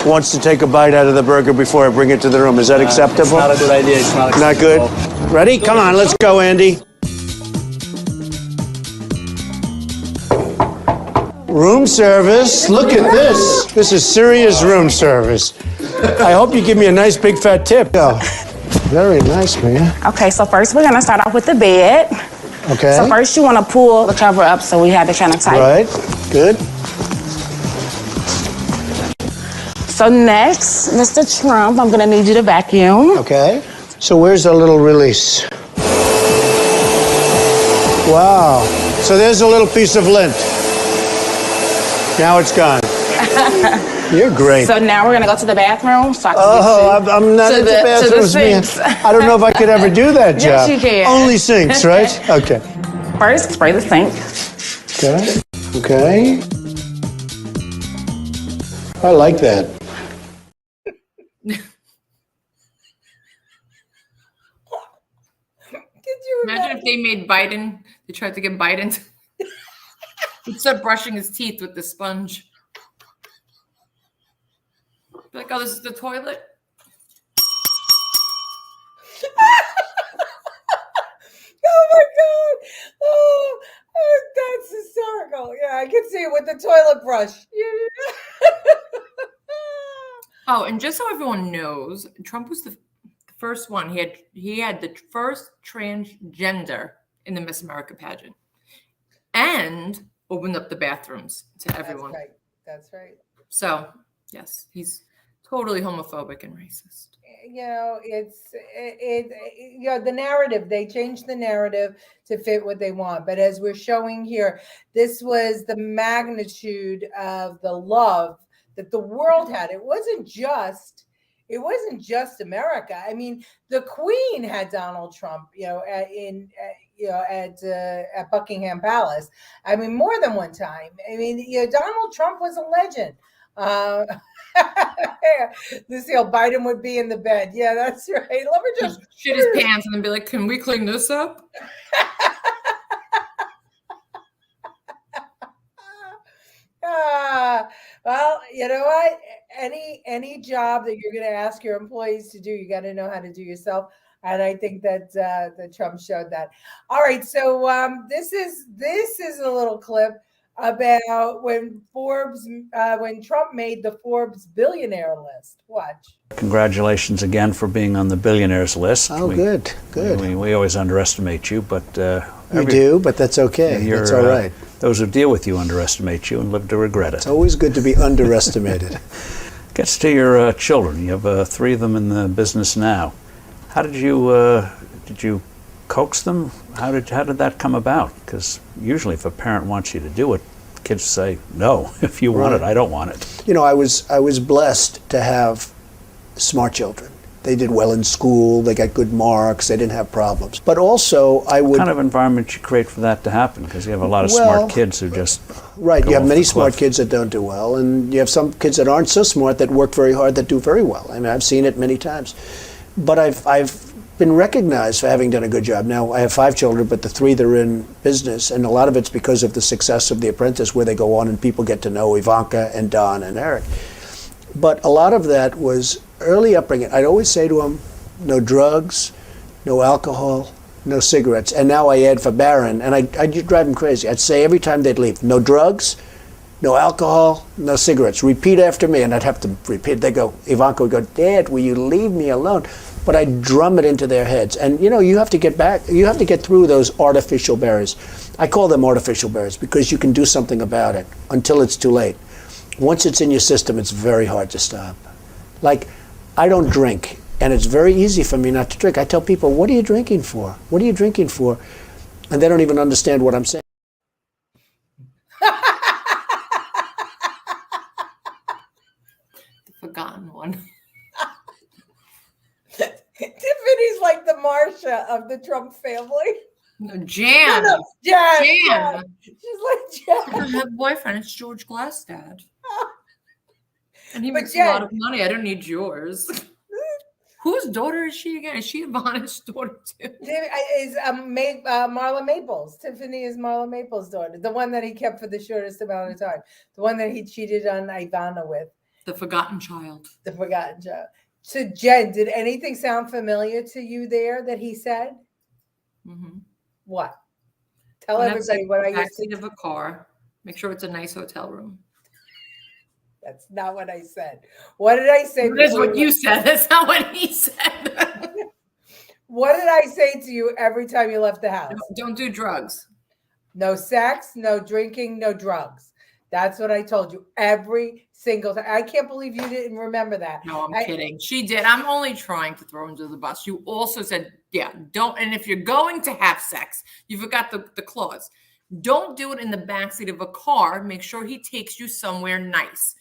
wants to take a bite out of the burger before I bring it to the room? Is that acceptable? It's not a good idea. It's not acceptable. Not good? Ready? Come on, let's go, Andy. Room service. Look at this. This is serious room service. I hope you give me a nice big fat tip. Oh, very nice, man. Okay, so first we're gonna start off with the bed. Okay. So first you wanna pull the cover up so we have to kind of tighten. Right, good. So next, Mr. Trump, I'm gonna need you to vacuum. Okay. So where's the little release? Wow. So there's a little piece of lint. Now it's gone. You're great. So now we're gonna go to the bathroom. So I'm not into bathrooms, man. I don't know if I could ever do that job. Yes, you can. Only sinks, right? Okay. First, spray the sink. Okay. Okay. I like that. Imagine if they made Biden, they tried to get Biden to he'd start brushing his teeth with the sponge. Be like, oh, this is the toilet? Oh my God. Oh, that's hysterical. Yeah, I can see it with the toilet brush. Oh, and just so everyone knows, Trump was the first one. He had the first transgender in the Miss America pageant, and opened up the bathrooms to everyone. That's right. That's right. So yes, he's totally homophobic and racist. You know, you know, the narrative, they changed the narrative to fit what they want. But as we're showing here, this was the magnitude of the love that the world had. It wasn't just America. I mean, the Queen had Donald Trump, you know, at Buckingham Palace. I mean, more than one time. I mean, you know, Donald Trump was a legend. Lucille, Biden would be in the bed. Yeah, that's right. Let me just shit his pants and then be like, "Can we clean this up?" Well, you know what? Any job that you're going to ask your employees to do, you got to know how to do yourself. And I think that Trump showed that. All right, so this is a little clip about when Trump made the Forbes billionaire list. Watch. Congratulations again for being on the billionaires list. Oh, good. We always underestimate you, but you do, but that's okay. That's all right. Those who deal with you underestimate you and live to regret it. It's always good to be underestimated. Gets to your children. You have 3 of them in the business now. How did you coax them? How did that come about? Because usually, if a parent wants you to do it, kids say no. If you want it, I don't want it. You know, I was blessed to have smart children. They did well in school. They got good marks. They didn't have problems. But also, What kind of environment you create for that to happen? Because you have a lot of smart kids who just right. You have many smart kids that don't do well, and you have some kids that aren't so smart that work very hard that do very well. I mean, I've seen it many times. But I've been recognized for having done a good job. Now, I have 5 children, but the 3 that are in business, and a lot of it's because of the success of The Apprentice, where they go on and people get to know Ivanka and Don and Eric. But a lot of that was early upbringing. I'd always say to them, no drugs, no alcohol, no cigarettes. And now I add for Barron, and I'd drive them crazy. I'd say every time they'd leave, no drugs, no alcohol, no cigarettes. Repeat after me, and I'd have to repeat. They go, Ivanka would go, Dad, will you leave me alone? But I drum it into their heads. And you know, you have to get through those artificial barriers. I call them artificial barriers because you can do something about it until it's too late. Once it's in your system, it's very hard to stop. Like, I don't drink, and it's very easy for me not to drink. I tell people, what are you drinking for? What are you drinking for? And they don't even understand what I'm saying. The forgotten one. Tiffany's like the Marsha of the Trump family. No, Jan. Jan. She's like Jan. My boyfriend is George Glasdad. And he makes a lot of money. I don't need yours. Whose daughter is she again? Is she Ivana's daughter too? Is Marla Maples. Tiffany is Marla Maples' daughter, the one that he kept for the shortest amount of time, the one that he cheated on Ivana with. The forgotten child. The forgotten child. So, Jen, did anything sound familiar to you there that he said? Mm-hmm. What? Tell When everybody what I used to. backseat of a car. Make sure it's a nice hotel room. That's not what I said. What did I say? That's what you said. That's not what he said. What did I say to you every time you left the house? Don't do drugs. No sex, no drinking, no drugs. That's what I told you every single time. I can't believe you didn't remember that. No, I'm kidding. She did. I'm only trying to throw him to the bus. You also said, yeah, don't. And if you're going to have sex, you forgot the clause. Don't do it in the backseat of a car. Make sure he takes you somewhere nice.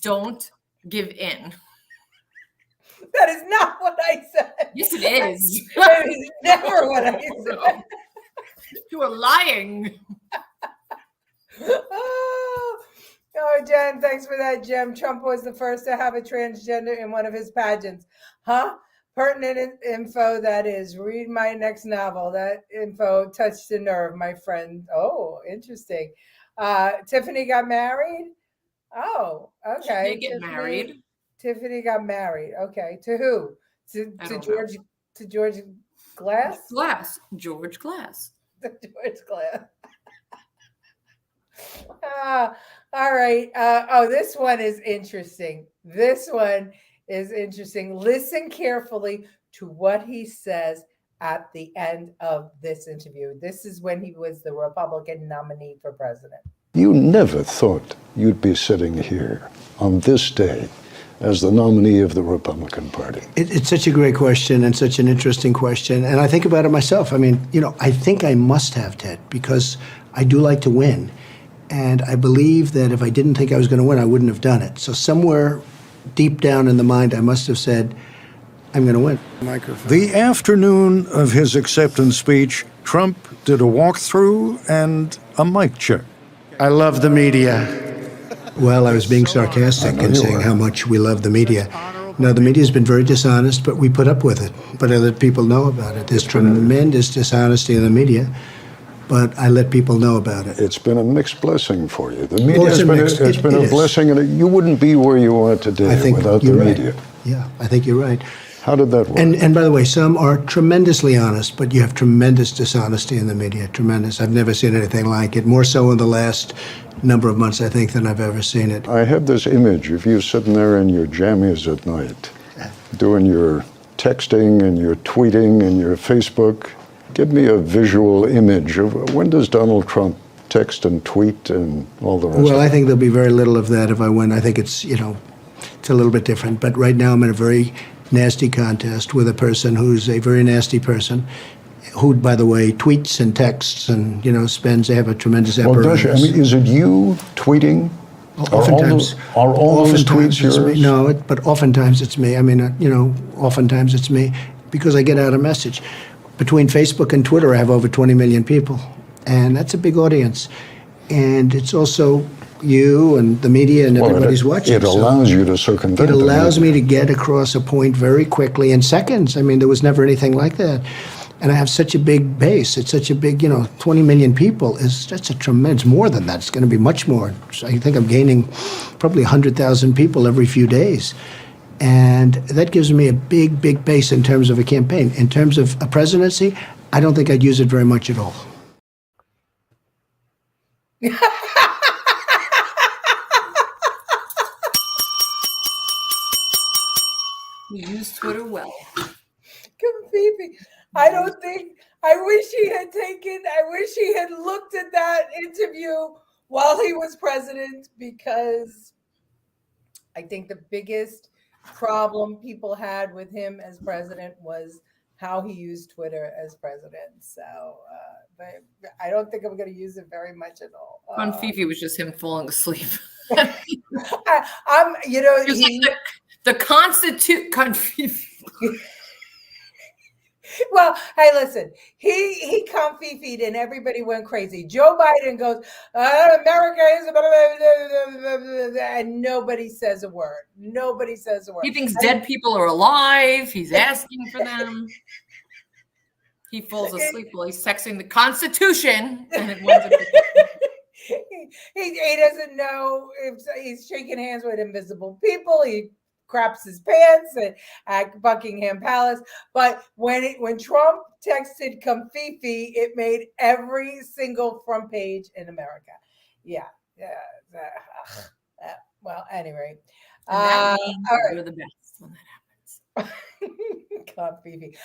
Don't give in. That is not what I said. Yes, it is. That is never what I said. You are lying. Oh, Jen, thanks for that, Jim. Trump was the first to have a transgender in one of his pageants. Huh? Pertinent info, that is. Read my next novel. That info touched the nerve, my friend. Oh, interesting. Tiffany got married? Oh, okay. She did get married. Tiffany got married. Okay. To who? To George Glass? George Glass. George Glass. All right. This one is interesting. Listen carefully to what he says at the end of this interview. This is when he was the Republican nominee for president. You never thought you'd be sitting here on this day as the nominee of the Republican Party. It's such a great question and such an interesting question. And I think about it myself. I mean, I think I must have, Ted, because I do like to win. And I believe that if I didn't think I was going to win, I wouldn't have done it. So somewhere deep down in the mind, I must have said, I'm going to win. Microphone. The afternoon of his acceptance speech, Trump did a walkthrough and a mic check. I love the media. Well, I was being sarcastic and saying how much we love the media. No, the media has been very dishonest, but we put up with it. But I let people know about it. There's tremendous dishonesty in the media, but I let people know about it. It's been a mixed blessing for you. The media has been a blessing, and you wouldn't be where you are today without the media. Yeah, I think you're right. How did that work? And by the way, some are tremendously honest, but you have tremendous dishonesty in the media. Tremendous. I've never seen anything like it. More so in the last number of months, I think, than I've ever seen it. I have this image of you sitting there in your jammies at night, doing your texting and your tweeting and your Facebook. Give me a visual image of when does Donald Trump text and tweet and all the rest of it? Well, I think there'll be very little of that if I win. I think it's, it's a little bit different. But right now I'm in a very nasty contest with a person who's a very nasty person, who, by the way, tweets and texts and, they have a tremendous apparatus. Well, is it you tweeting? Oftentimes. Are all those tweets yours? No, but oftentimes it's me. I mean, oftentimes it's me because I get out a message. Between Facebook and Twitter, I have over 20 million people, and that's a big audience. And it's also you and the media and everybody's watching. It allows you to circumvent. It allows me to get across a point very quickly in seconds. I mean, there was never anything like that. And I have such a big base. It's such a big, 20 million people. That's a tremendous, more than that. It's going to be much more. So I think I'm gaining probably 100,000 people every few days. And that gives me a big, big base in terms of a campaign. In terms of a presidency, I don't think I'd use it very much at all. You use Twitter well. Phoebe, I wish he had looked at that interview while he was president, because I think the biggest problem people had with him as president was how he used Twitter as president. So, but I don't think I'm going to use it very much at all. On Fifi was just him falling asleep. The Constitute. Well, hey, listen, he comfy-feed and everybody went crazy. Joe Biden goes, America is, and nobody says a word. Nobody says a word. He thinks dead people are alive. He's asking for them. He falls asleep while he's texting the Constitution, and it winds up. He doesn't know if he's shaking hands with invisible people. He craps his pants at Buckingham Palace. But when Trump texted "Comfifi," it made every single front page in America. Well, anyway, All right. You're the best when that happens. Comfifi.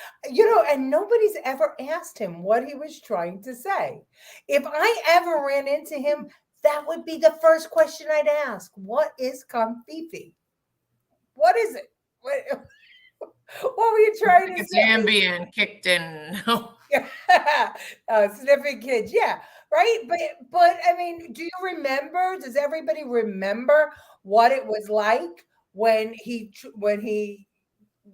And nobody's ever asked him what he was trying to say. If I ever ran into him, that would be the first question I'd ask. What is Comfifi? What is it? What were you trying to say? Ambien kicked in. Sniffing kids. Yeah, right. But I mean, do you remember? Does everybody remember what it was like when he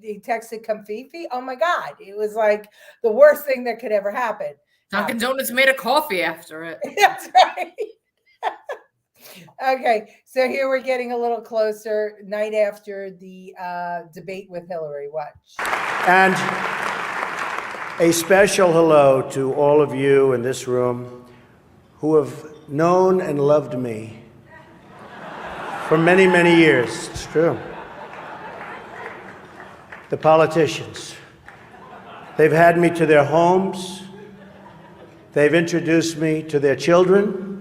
texted Comfifi? Oh my God, it was like the worst thing that could ever happen. Dunkin' Donuts made a coffee after it. That's right. Okay, so here we're getting a little closer. Night after the debate with Hillary. Watch. And a special hello to all of you in this room who have known and loved me for many, many years. It's true. The politicians. They've had me to their homes. They've introduced me to their children.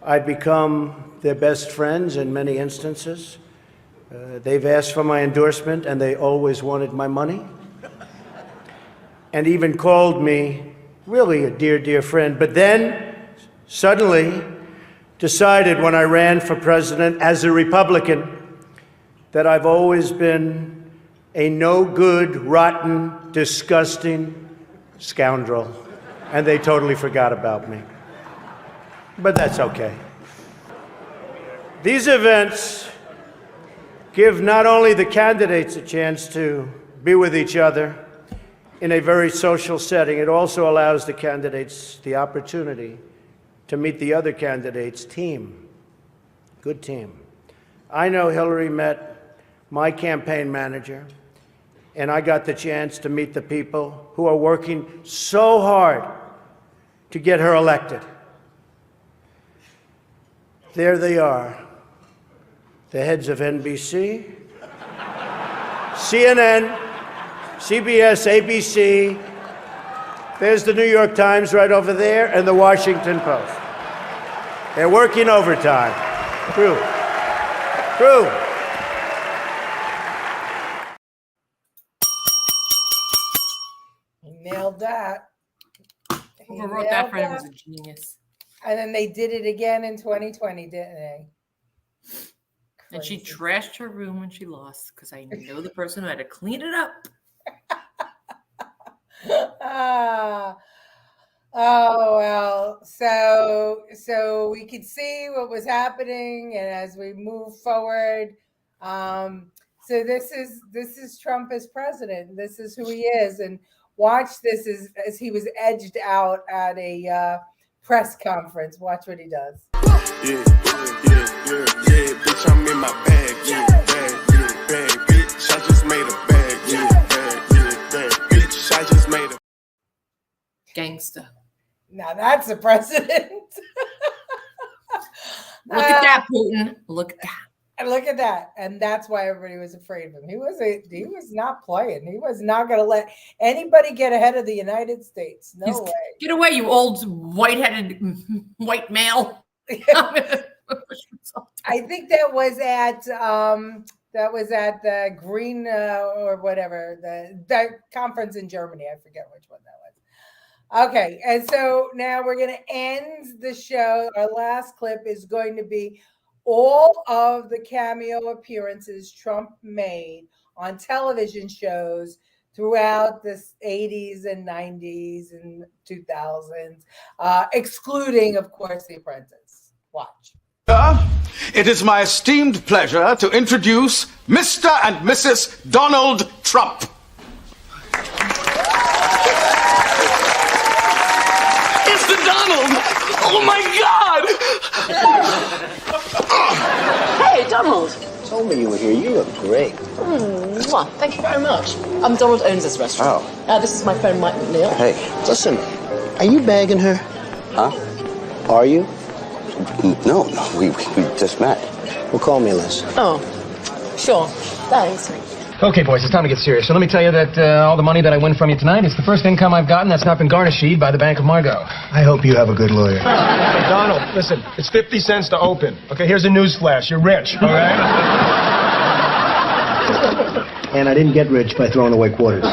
I've become their best friends in many instances. They've asked for my endorsement, and they always wanted my money. And even called me really a dear, dear friend. But then, suddenly, decided when I ran for president as a Republican that I've always been a no-good, rotten, disgusting scoundrel. And they totally forgot about me. But that's okay. These events give not only the candidates a chance to be with each other in a very social setting, it also allows the candidates the opportunity to meet the other candidates' team. Good team. I know Hillary met my campaign manager, and I got the chance to meet the people who are working so hard to get her elected. There they are, the heads of NBC, CNN, CBS, ABC. There's the New York Times right over there, and the Washington Post. They're working overtime. True. He nailed that. Whoever wrote that for him was a genius. And then they did it again in 2020, didn't they? And she trashed her room when she lost because I know the person who had to clean it up. Oh well, so we could see what was happening, and as we move forward, so this is Trump as president. This is who he is, and watch this as he was edged out at a press conference. Watch what he does. Yeah, bitch, I'm in my bag, bag, bitch, I just made a bag, bag, bitch, I just made a gangster. Now that's a president. Look at that, Putin. Look at that. And look at that. And that's why everybody was afraid of him. He was not playing. He was not going to let anybody get ahead of the United States. No way. Get away, you old white-headed white male. I think that was at the Green or whatever, the conference in Germany. I forget which one that was. Okay, and so now we're going to end the show. Our last clip is going to be all of the cameo appearances Trump made on television shows throughout the 80s and 90s and 2000s, excluding, of course, The Apprentice. Watch. It is my esteemed pleasure to introduce Mr. and Mrs. Donald Trump. Mr. Donald! Oh my God! Hey, Donald. Told me you were here. You look great. Mwah. Thank you very much. Donald owns this restaurant. Oh. This is my friend Mike McNeil. Hey, listen. Are you bagging her? Huh? Are you? No, we just met. Well, call me, Liz. Oh, sure. Thanks. Okay, boys, it's time to get serious. So let me tell you that all the money that I win from you tonight is the first income I've gotten that's not been garnished by the Bank of Margot. I hope you have a good lawyer. Hey, Donald, listen, it's 50 cents to open. Okay, here's a news flash. You're rich, all right? And I didn't get rich by throwing away quarters. All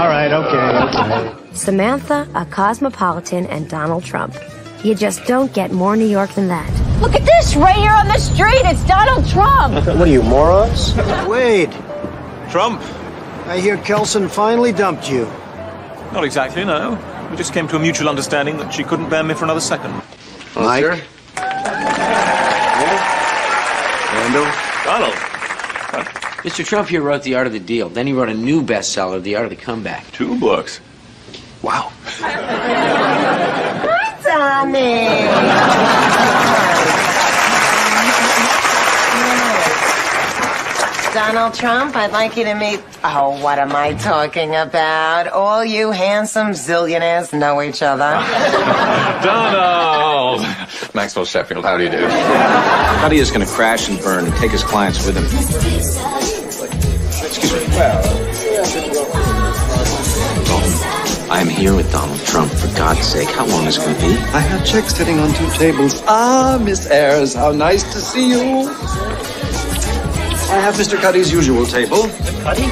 right, okay. Samantha, a cosmopolitan, and Donald Trump. You just don't get more New York than that. Look at this right here on the street. It's Donald Trump. What are you, morons? Wade. Trump? I hear Kelson finally dumped you. Not exactly, no. We just came to a mutual understanding that she couldn't bear me for another second. Mike? Sure. Randall? Donald. Mr. Trump here wrote The Art of the Deal. Then he wrote a new bestseller, The Art of the Comeback. 2 books. Wow. Donald Trump, I'd like you to meet... Oh, what am I talking about? All you handsome zillionaires know each other. Donald! Maxwell Sheffield, how do you do? Cuddy is going to crash and burn and take his clients with him. Excuse me. I'm here with Donald Trump, for God's sake. How long is it going to be? I have checks sitting on 2 tables. Ah, Miss Ayers, how nice to see you. I have Mr. Cuddy's usual table. Cuddy?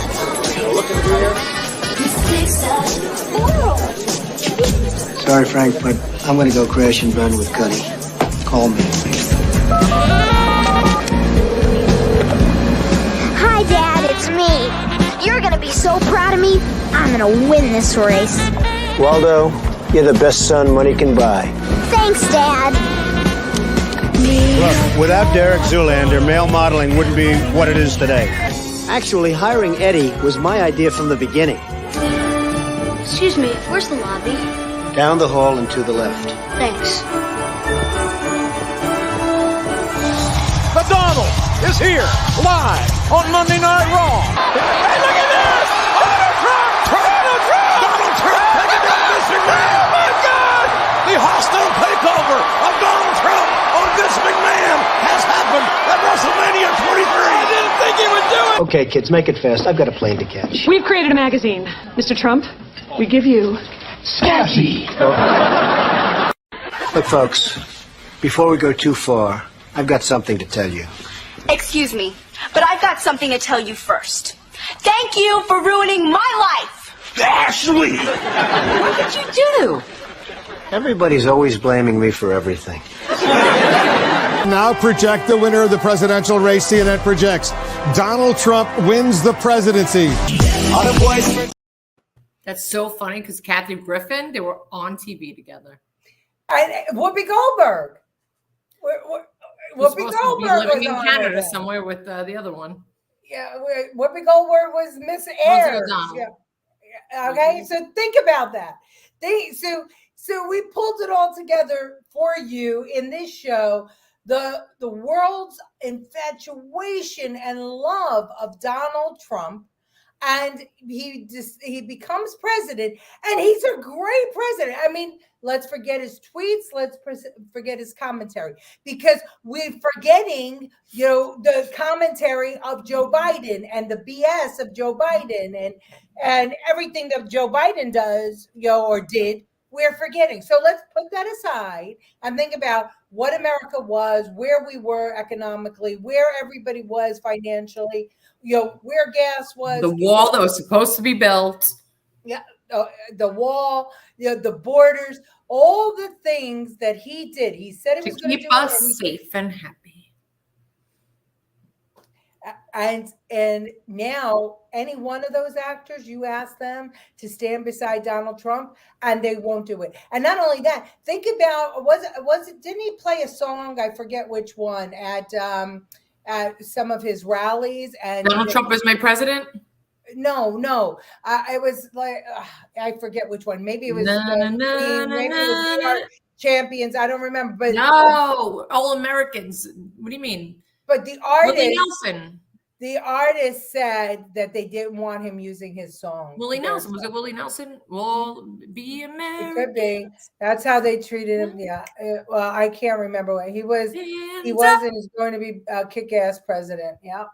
Sorry, Frank, but I'm going to go crash and burn with Cuddy. Call me. Hi, Dad, it's me. You're gonna be so proud of me. I'm gonna win this race. Waldo, you're the best son money can buy. Thanks, Dad. Look, without Derek Zoolander, male modeling wouldn't be what it is today. Actually, hiring Eddie was my idea from the beginning. Excuse me, where's the lobby? Down the hall and to the left. Thanks. The Donald is here, live on Monday Night Raw. Hey, look at this! Donald Trump! Donald Trump! Donald Trump taking down Mr. McMahon! Oh, my God! The hostile takeover of Donald Trump on Vince McMahon has happened at WrestleMania 23. I didn't think he would do it! Okay, kids, make it fast. I've got a plane to catch. We've created a magazine. Mr. Trump, we give you Scabby. Look, folks, before we go too far, I've got something to tell you. Excuse me, but I've got something to tell you first. Thank you for ruining my life! Ashley! What did you do? Everybody's always blaming me for everything. Now project the winner of the presidential race. CNN projects Donald Trump wins the presidency. That's so funny because Kathy Griffin, they were on TV together. Whoopi Goldberg. Whoopi Goldberg living was in on Canada it. somewhere with the other one. Yeah, Whoopi Goldberg was Miss Ayers. Yeah. Okay, so think about that. So we pulled it all together for you in this show. The world's infatuation and love of Donald Trump, and he becomes president, and he's a great president. I mean, let's forget his tweets. Let's forget his commentary, because we're forgetting, the commentary of Joe Biden and the BS of Joe Biden and everything that Joe Biden does, or did. We're forgetting. So let's put that aside and think about what America was, where we were economically, where everybody was financially, where gas was. The wall that was supposed to be built. Yeah, the wall, the borders, all the things that he did. He said it was going to keep us safe and happy. And now any one of those actors, you ask them to stand beside Donald Trump and they won't do it. And not only that, think about, didn't he play a song? I forget which one at some of his rallies. And Donald Trump is my president. No. It was like I forget which one. Maybe it was Na, na, na, Queen. na, Maybe it was We na. Are Champions. I don't remember. But No, All Americans. What do you mean? But the Willie artist, Nelson. the artist said that they didn't want him using his song. Willie Nelson. Was it Willie Nelson? We'll be It American. could be. That's how they treated him. Yeah. Well, I can't remember what he was. He Hands was up. and he's going to be a kick-ass president. Yeah.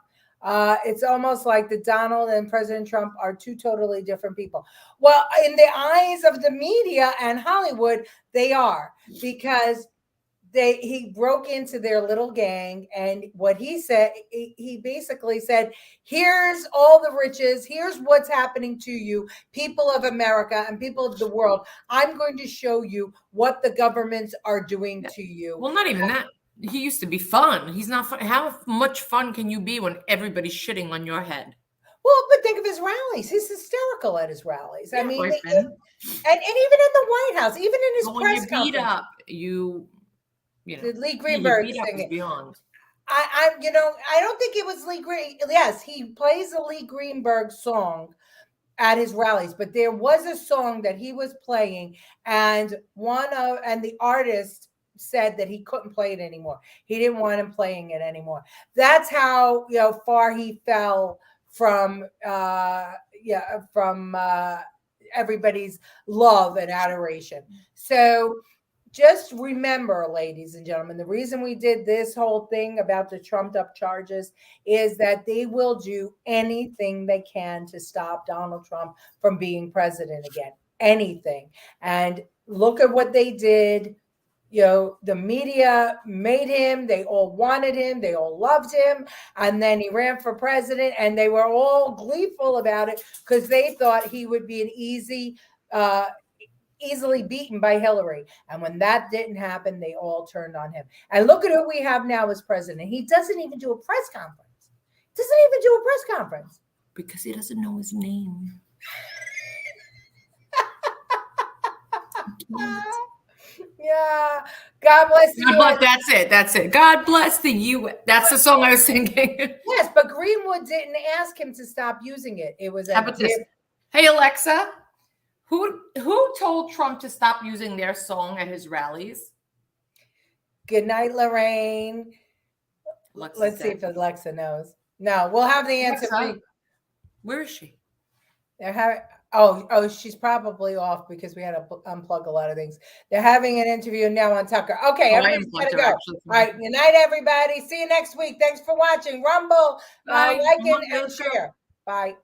It's almost like the Donald and President Trump are two totally different people. Well, in the eyes of the media and Hollywood, they are, because he broke into their little gang, and what he said, he basically said, here's all the riches, here's what's happening to you, people of America and people of the world. I'm going to show you what the governments are doing to you. Well, not even that. He used to be fun. He's not fun. How much fun can you be when everybody's shitting on your head? Well, but think of his rallies. He's hysterical at his rallies. Yeah, I mean, boyfriend. and even in the White House, even in his But when press you're conference, beat up, you know, did Lee you Greenberg beat up sing is it? beyond. I don't think it was Lee Green. Yes, he plays the Lee Greenberg song at his rallies, but there was a song that he was playing, and the artist said that he couldn't play it anymore. He didn't want him playing it anymore. That's how far he fell from everybody's love and adoration. So just remember, ladies and gentlemen, the reason we did this whole thing about the trumped up charges is that they will do anything they can to stop Donald Trump from being president again. Anything. And look at what they did. The media made him, they all wanted him, they all loved him, and then he ran for president, and they were all gleeful about it because they thought he would be an easily beaten by Hillary. And when that didn't happen, they all turned on him. And look at who we have now as president. He doesn't even do a press conference. Because he doesn't know his name. Yeah. God bless you. That's it. God bless the U.S. That's the song I was singing. Yes, but Greenwood didn't ask him to stop using it. It was How about this? Hey, Alexa, who told Trump to stop using their song at his rallies? Good night, Lorraine. Let's see if Alexa knows. No, we'll have the answer. Where is she? They're having. She's probably off because we had to unplug a lot of things. They're having an interview now on Tucker. Okay, everybody's got to go. All right, good night, everybody. See you next week. Thanks for watching. Rumble, like and share. Bye.